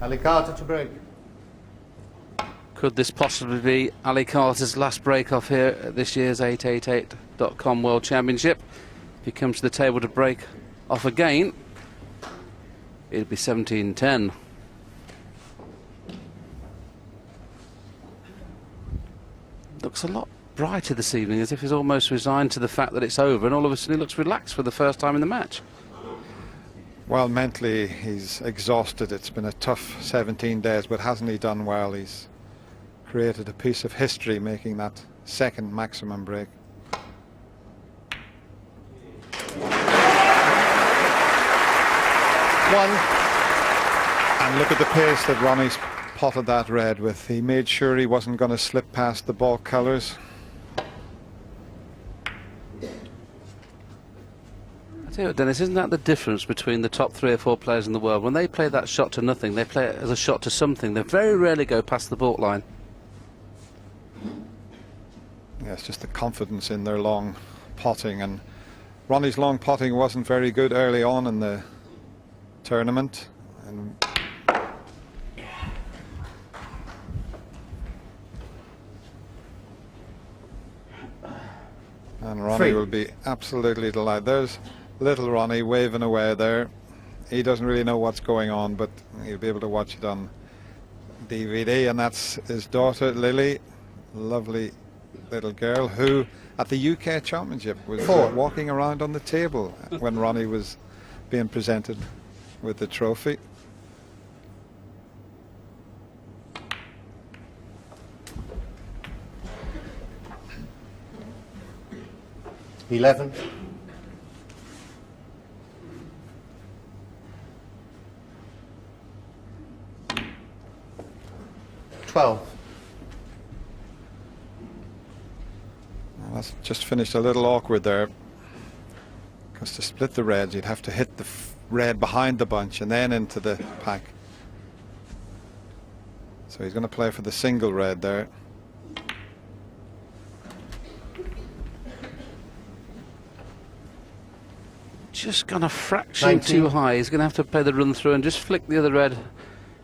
Ali Carter to break. Could this possibly be Ali Carter's last break off here at this year's 888.com World Championship? If he comes to the table to break off again, it'd be 17-10. Looks a lot brighter this evening, as if he's almost resigned to the fact that it's over, and all of a sudden he looks relaxed for the first time in the match. Well, mentally he's exhausted. It's been a tough 17 days, but hasn't he done well? He's created a piece of history, making that second maximum break. One. And look at the pace that Ronnie's potted that red with. He made sure he wasn't going to slip past the ball colours. I tell you what, Dennis, isn't that the difference between the top 3 or 4 players in the world? When they play that shot to nothing, they play it as a shot to something. They very rarely go past the baulk line. Yeah, it's just the confidence in their long potting, and Ronnie's long potting wasn't very good early on in the tournament, and Ronnie will be absolutely delighted. There's little Ronnie waving away there. He doesn't really know what's going on, but he'll be able to watch it on DVD. And that's his daughter Lily, lovely little girl, who at the UK Championship was walking around on the table when Ronnie was being presented with the trophy. $11. 12. Well, that's just finished a little awkward there, because to split the reds you'd have to hit the red behind the bunch and then into the pack. So he's going to play for the single red there. Just gone a fraction 19. too high. He's going to have to play the run through and just flick the other red.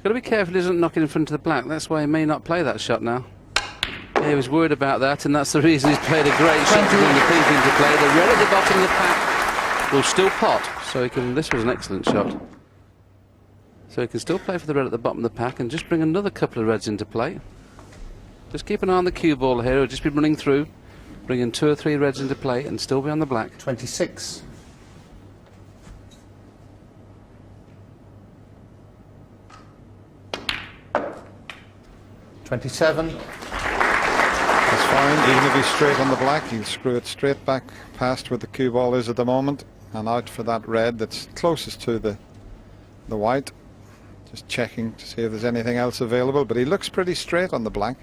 Got to be careful he doesn't knock it in front of the black. That's why he may not play that shot now. Yeah, he was worried about that, and that's the reason he's played a great shot to bring the pink into play. The red at the bottom of the pack will still pot, so he can. This was an excellent shot. So he can still play for the red at the bottom of the pack and just bring another couple of reds into play. Just keep an eye on the cue ball here. He'll just be running through, bringing 2 or 3 reds into play and still be on the black. 26. $27. That's fine. Even if he's straight on the black, he'll screw it straight back past where the cue ball is at the moment and out for that red that's closest to the white. Just checking to see if there's anything else available, but he looks pretty straight on the black.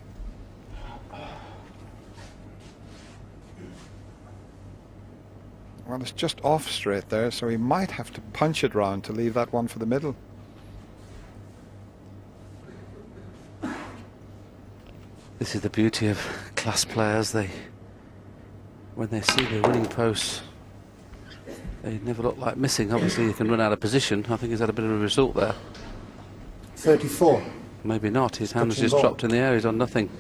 Well, it's just off straight there, so he might have to punch it round to leave that one for the middle. This is the beauty of class players. When they see the winning posts, they never look like missing. Obviously, you can run out of position. I think he's had a bit of a result there. 34. Maybe not. His hand's just dropped in the air. He's on nothing.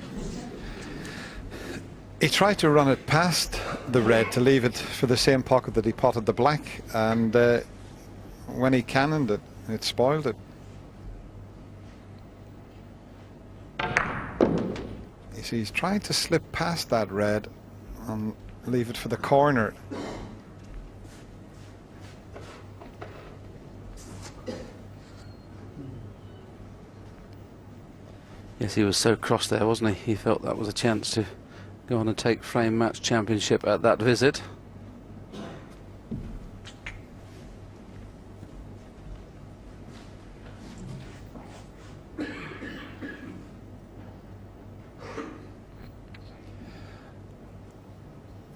He tried to run it past the red to leave it for the same pocket that he potted the black, and when he cannoned it, it spoiled it. You see, he's trying to slip past that red and leave it for the corner. Yes, he was so cross there, wasn't he? He felt that was a chance to go on and take frame match championship at that visit.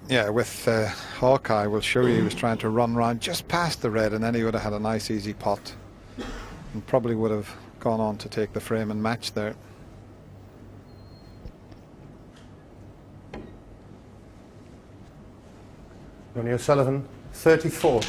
Yeah, with Hawkeye, we'll show you he was trying to run round just past the red, and then he would have had a nice easy pot and probably would have gone on to take the frame and match there. Ronnie O'Sullivan, 34.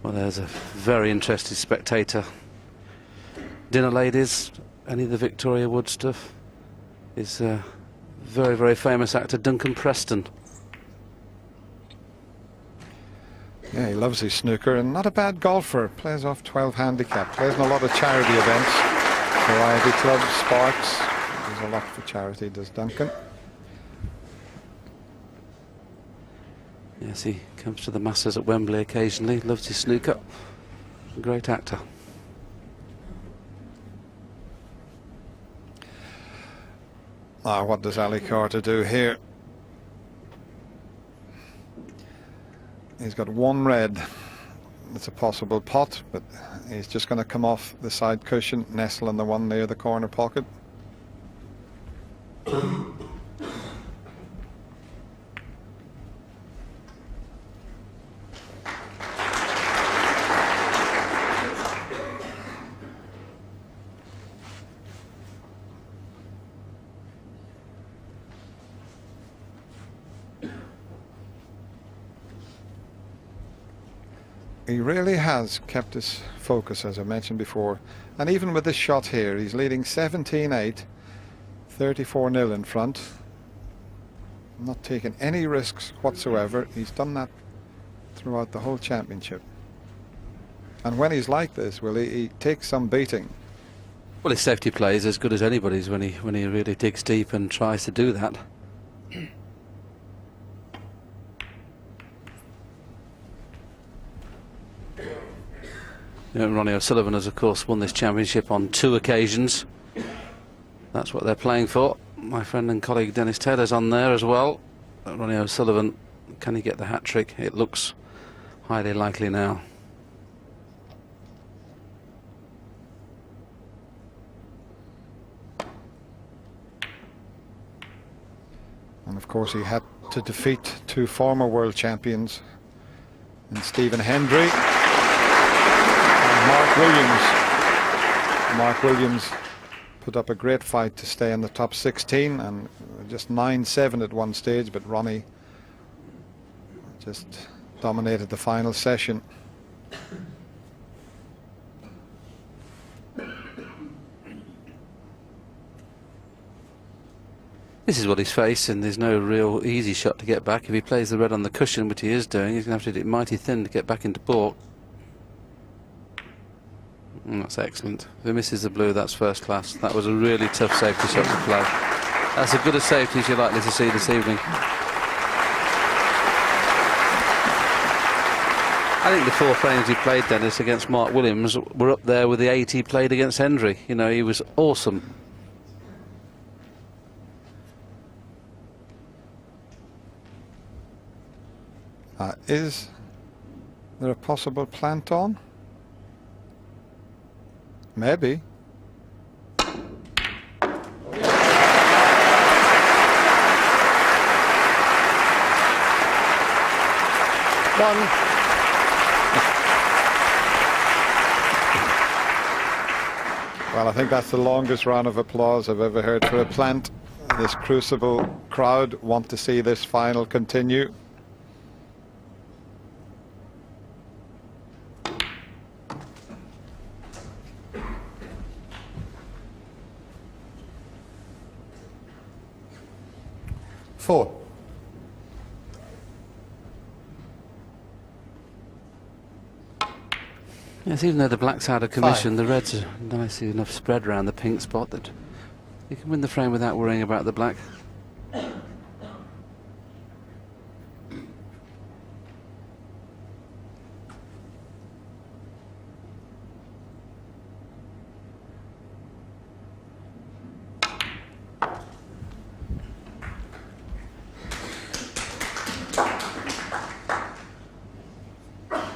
Well, there's a very interested spectator. Dinner ladies, any of the Victoria Wood stuff, is very, very famous actor Duncan Preston. Yeah, he loves his snooker and not a bad golfer. Plays off 12 handicap. Plays in a lot of charity events. Variety clubs, Sparks. Does a lot for charity, does Duncan. Yes, he comes to the Masters at Wembley occasionally. Loves his snooker. Great actor. Ah, what does Ali Carter do here? He's got one red. It's a possible pot, but he's just going to come off the side cushion, nestle in the one near the corner pocket. He really has kept his focus, as I mentioned before, and even with this shot here, he's leading 17-8, 34-0 in front, not taking any risks whatsoever. He's done that throughout the whole championship, and when he's like this, will he takes some beating. Well, his safety play is as good as anybody's when he really digs deep and tries to do that. You know, Ronnie O'Sullivan has, of course, won this championship on 2 occasions. That's what they're playing for. My friend and colleague Dennis Taylor's on there as well. Ronnie O'Sullivan, can he get the hat-trick? It looks highly likely now. And of course he had to defeat 2 former world champions in Stephen Hendry and Mark Williams. Mark Williams put up a great fight to stay in the top 16 and just 9-7 at one stage, but Ronnie just dominated the final session. This is what he's facing. There's no real easy shot to get back. If he plays the red on the cushion, which he is doing, he's going to have to do it mighty thin to get back into port. That's excellent. If he misses the blue, that's first class. That was a really tough safety shot to play. That's as good a safety as you're likely to see this evening. I think the 4 frames he played, Dennis, against Mark Williams were up there with the 8 he played against Hendry. You know, he was awesome. Is there a possible plant on? Maybe. One. Well, I think that's the longest round of applause I've ever heard for a plant. This Crucible crowd want to see this final continue. Four. Yes, even though the black's out of commission, the red's are nicely enough spread around the pink spot that you can win the frame without worrying about the black.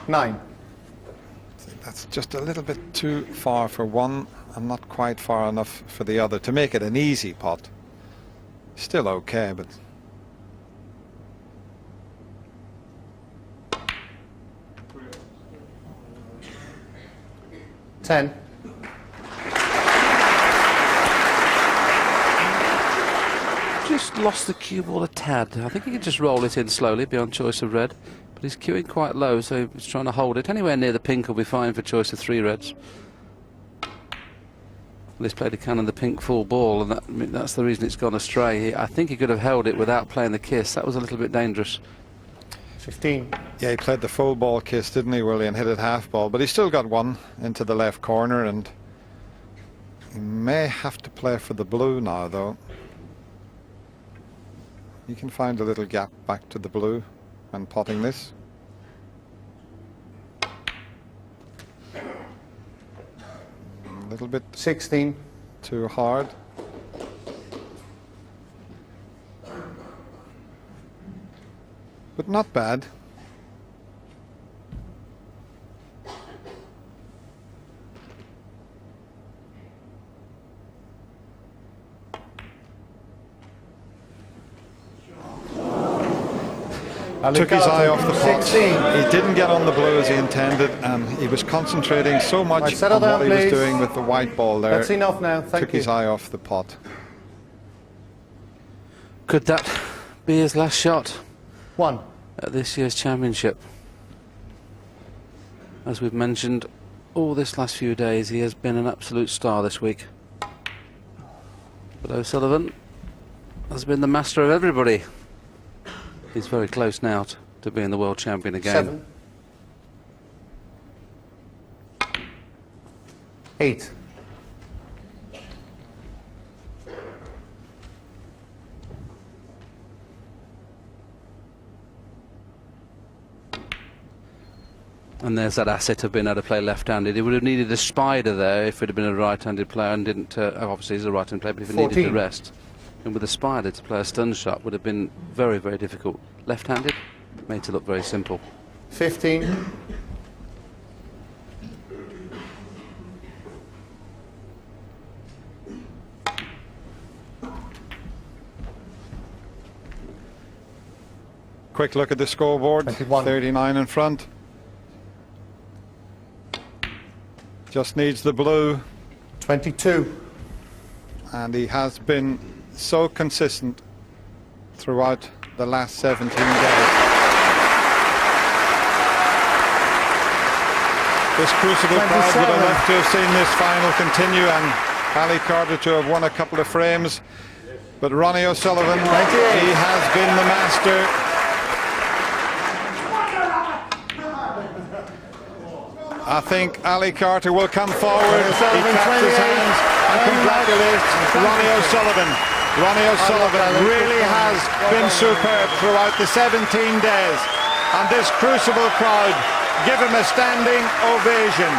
Nine. That's just a little bit too far for one and not quite far enough for the other to make it an easy pot. Still okay, but 10. Just lost the cue ball a tad. I think he could just roll it in slowly beyond choice of red, but he's queuing quite low, so he's trying to hold it. Anywhere near the pink will be fine for choice of 3 reds. Well, he's played a can of the pink full ball, and that's the reason it's gone astray. I think he could have held it without playing the kiss. That was a little bit dangerous. 15. Yeah, he played the full ball kiss, didn't he, Willie, and hit it half ball. But he still got one into the left corner, and he may have to play for the blue now, though. You can find a little gap back to the blue when potting this. A little bit 16. too hard. But not bad. Took his eye off the pot. 16. He didn't get on the blue as he intended, and he was concentrating so much Right, settle on down, what he was please. doing with the white ball there. That's enough now. Thank Took you. his eye off the pot. Could that be his last shot 1. at this year's championship? As we've mentioned all this last few days, he has been an absolute star this week. But O'Sullivan has been the master of everybody. He's very close now to being the world champion again. 7. 8. And there's that asset of being able to play left-handed. He would have needed a spider there if it had been a right-handed player and didn't. Obviously, he's a right-handed player, but if he needed 14. the rest, and with a spider to play a stun shot would have been very, very difficult. Left-handed made it look very simple. 15. Quick look at the scoreboard. 21. 39 in front. Just needs the blue. 22. And he has been so consistent throughout the last 17 days. This crucible crowd would have loved to have seen this final continue and Ali Carter to have won a couple of frames. But Ronnie O'Sullivan, 98. he has been the master. I think Ali Carter will come forward. He claps his hands and congratulates Ronnie O'Sullivan. Ronnie O'Sullivan really has been superb throughout the 17 days. And this crucible crowd give him a standing ovation.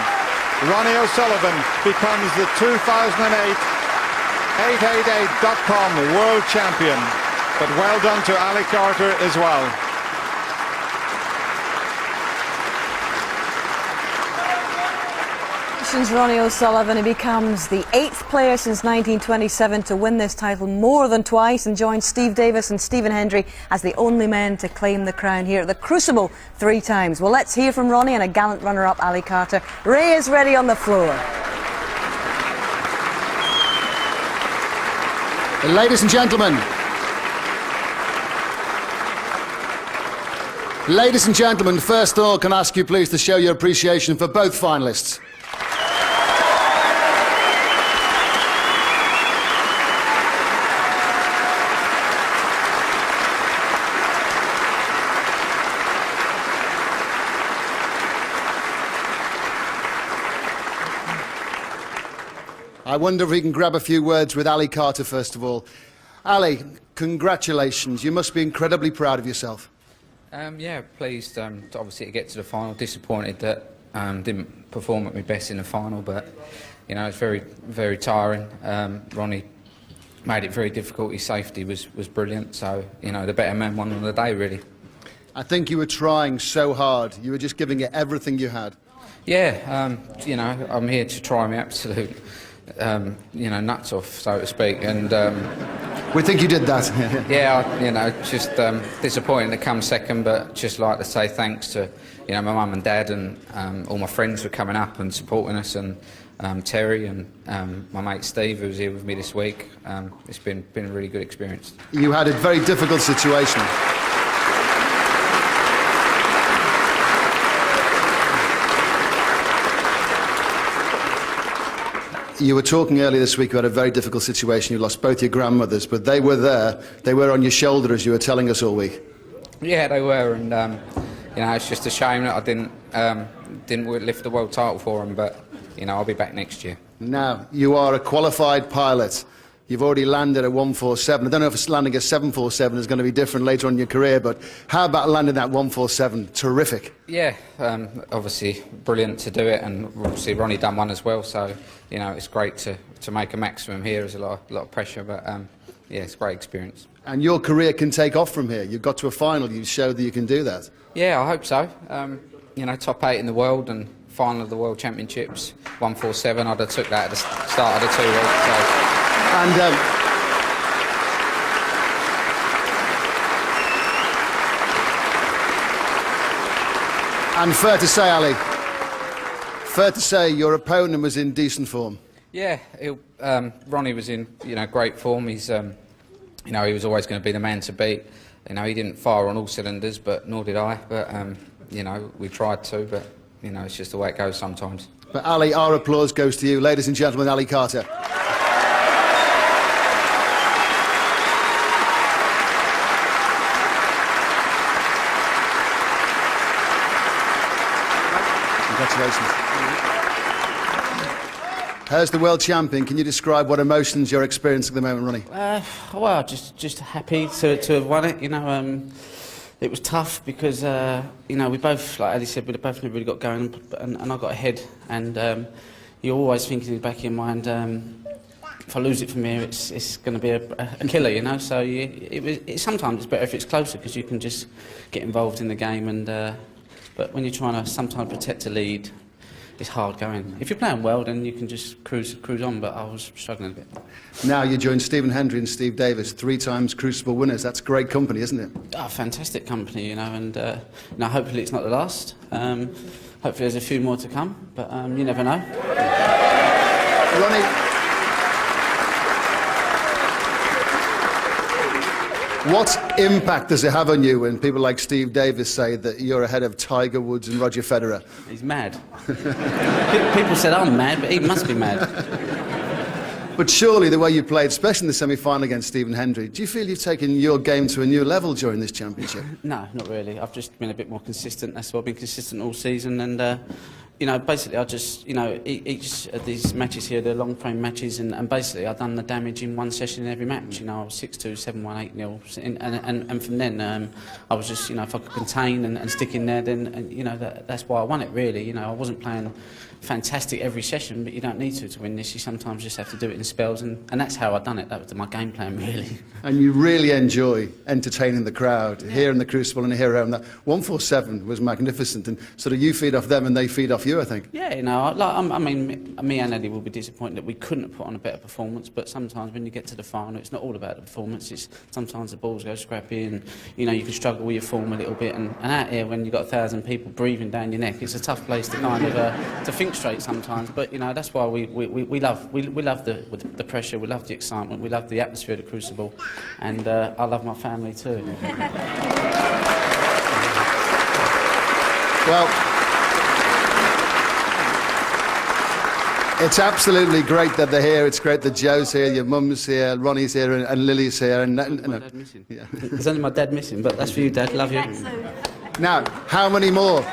Ronnie O'Sullivan becomes the 2008 888.com world champion. But well done to Ali Carter as well. Ronnie O'Sullivan, he becomes the 8th player since 1927 to win this title more than twice, and joins Steve Davis and Stephen Hendry as the only men to claim the crown here at the Crucible 3 times. Well, let's hear from Ronnie and a gallant runner-up, Ali Carter. Ray is ready on the floor. Ladies and gentlemen, first of all, can I ask you please to show your appreciation for both finalists. I wonder if we can grab a few words with Ali Carter first of all. Ali, congratulations. You must be incredibly proud of yourself. Yeah, pleased to obviously get to the final. Disappointed that didn't perform at my best in the final, but you know, it's very, very tiring. Ronnie made it very difficult. His safety was brilliant, so you know, the better man won on the day, really. I think you were trying so hard. You were just giving it everything you had. Yeah, you know, I'm here to try my absolute, you know, nuts off, so to speak, and. We think you did that. Yeah, you know, just disappointing to come second, but just like to say thanks to, you know, my mum and dad and all my friends for coming up and supporting us, and Terry and my mate Steve, who was here with me this week. It's been a really good experience. You had a very difficult situation. you were talking earlier this week about a very difficult situation. You lost both your grandmothers, but they were there. They were on your shoulder, as you were telling us all week. Yeah, they were, and you know, it's just a shame that I didn't lift the world title for them. But you know, I'll be back next year. Now, you are a qualified pilot. You've already landed a 147. I don't know if landing a 747 is going to be different later on in your career, but how about landing that 147? Terrific. Yeah, obviously brilliant to do it, and obviously Ronnie done one as well. So you know, it's great to make a maximum here. There's a lot of pressure, but yeah, it's a great experience. And your career can take off from here. You've got to a final. You showed that you can do that. Yeah, I hope so. You know, top 8 in the world and final of the World Championships, 147. I'd have took that at the start of the 2 weeks. So. And fair to say, Ali, fair to say your opponent was in decent form. Yeah, Ronnie was in great form. He's you know, he was always going to be the man to beat. You know, he didn't fire on all cylinders, but nor did I. But you know, we tried to, but you know, it's just the way it goes sometimes. But Ali, our applause goes to you, ladies and gentlemen. Ali Carter. Congratulations. As the world champion, can you describe what emotions you're experiencing at the moment, Ronnie? Well, just happy to have won it. You know, it was tough because you know, we both, like Ali said, we both never really got going, and I got ahead. And you're always thinking in the back of your mind, if I lose it from here, it's going to be a killer. You know, so sometimes it's better if it's closer because you can just get involved in the game. And but when you're trying to sometimes protect a lead, it's hard going. If you're playing well, then you can just cruise on, but I was struggling a bit. Now you join Stephen Hendry and Steve Davis, 3 times Crucible winners. That's great company, isn't it? Oh, fantastic company, you know, and you know, hopefully it's not the last. Hopefully there's a few more to come, but you never know. Ronnie, what impact does it have on you when people like Steve Davis say that you're ahead of Tiger Woods and Roger Federer? He's mad. People said I'm mad, but he must be mad. But surely the way you played, especially in the semi-final against Stephen Hendry, do you feel you've taken your game to a new level during this championship? No, not really. I've just been a bit more consistent. That's why I've been consistent all season, and you know, basically I just, you know, each of these matches here, they're long frame matches, and basically I've done the damage in one session in every match. You know, I was 6-2, 7-1, 8-0, and from then I was just, you know, if I could contain and stick in there, then you know, that's why I won it really. You know, I wasn't playing fantastic every session, but you don't need to win this. You sometimes just have to do it in spells, and that's how I've done it. That was my game plan really. And you really enjoy entertaining the crowd here in the Crucible and here around that. 147 was magnificent, and sort of you feed off them and they feed off you, I think. Yeah, you know, I mean, me and Eddie will be disappointed that we couldn't have put on a better performance, but sometimes when you get to the final, it's not all about the performance. It's sometimes the balls go scrappy, and you know, you can struggle with your form a little bit, and out here when you've got 1,000 people breathing down your neck, it's a tough place to kind of to think straight sometimes. But you know, that's why we love the pressure, we love the excitement, we love the atmosphere of the Crucible, and I love my family too. Well, it's absolutely great that they're here. It's great that Joe's here, your mum's here, Ronnie's here, and Lily's here. And my dad missing. Yeah. There's only my dad missing, but that's for you, Dad. Love you. Now, how many more?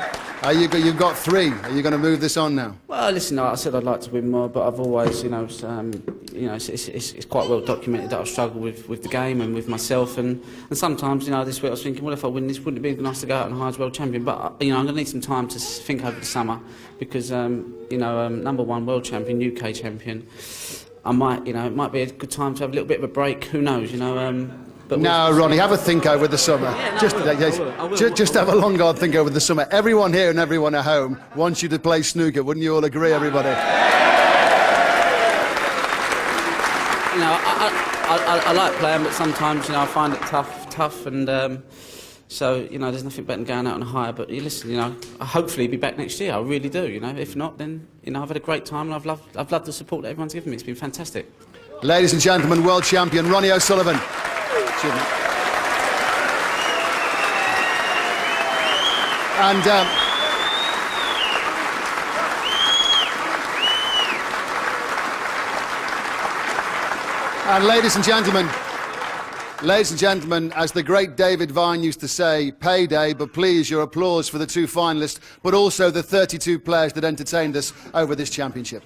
You've got 3. Are you going to move this on now? Well, listen, I said I'd like to win more, but I've always, you know, it's quite well documented that I've struggled with the game and with myself, and sometimes, you know, this week I was thinking, well, if I win this, wouldn't it be nice to go out and hire as world champion? But you know, I'm going to need some time to think over the summer because, you know, #1 world champion, UK champion. I might, you know, it might be a good time to have a little bit of a break. Who knows, you know? But no, Ronnie, have a think over the summer. Yeah, no, Just have a long, hard think over the summer. Everyone here and everyone at home wants you to play snooker. Wouldn't you all agree, everybody? You know, I like playing, but sometimes, you know, I find it tough, and so, you know, there's nothing better than going out on a hire. But you listen, you know, I'll hopefully be back next year. I really do. You know, if not, then you know, I've had a great time, and I've loved the support that everyone's given me. It's been fantastic. Ladies and gentlemen, world champion Ronnie O'Sullivan. And And ladies and gentlemen, as the great David Vine used to say, payday, but please your applause for the 2 finalists, but also the 32 players that entertained us over this championship.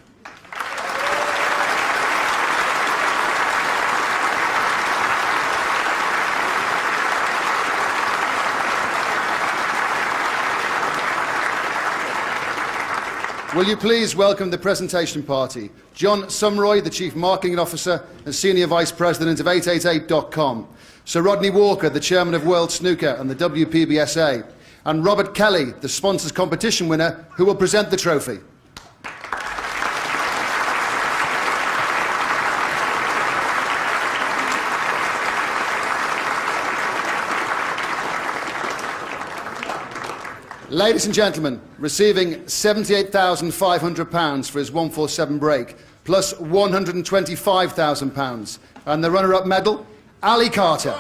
Will you please welcome the presentation party, John Sumroy, the Chief Marketing Officer and Senior Vice President of 888.com, Sir Rodney Walker, the Chairman of World Snooker and the WPBSA, and Robert Kelly, the Sponsors Competition winner, who will present the trophy. Ladies and gentlemen, receiving £78,500 for his 147 break, plus £125,000, and the runner-up medal, Ali Carter.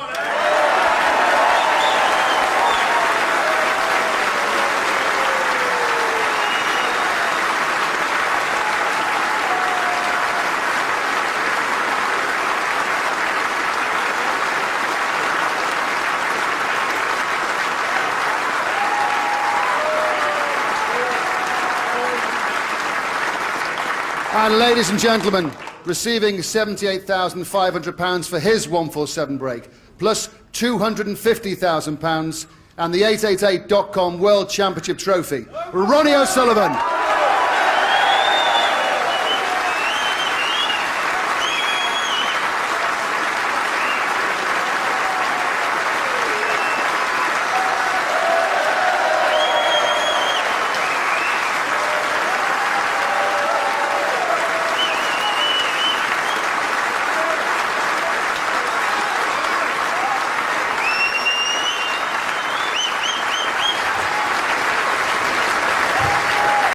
And ladies and gentlemen, receiving £78,500 for his 147 break, plus £250,000, and the 888.com World Championship trophy, Ronnie O'Sullivan.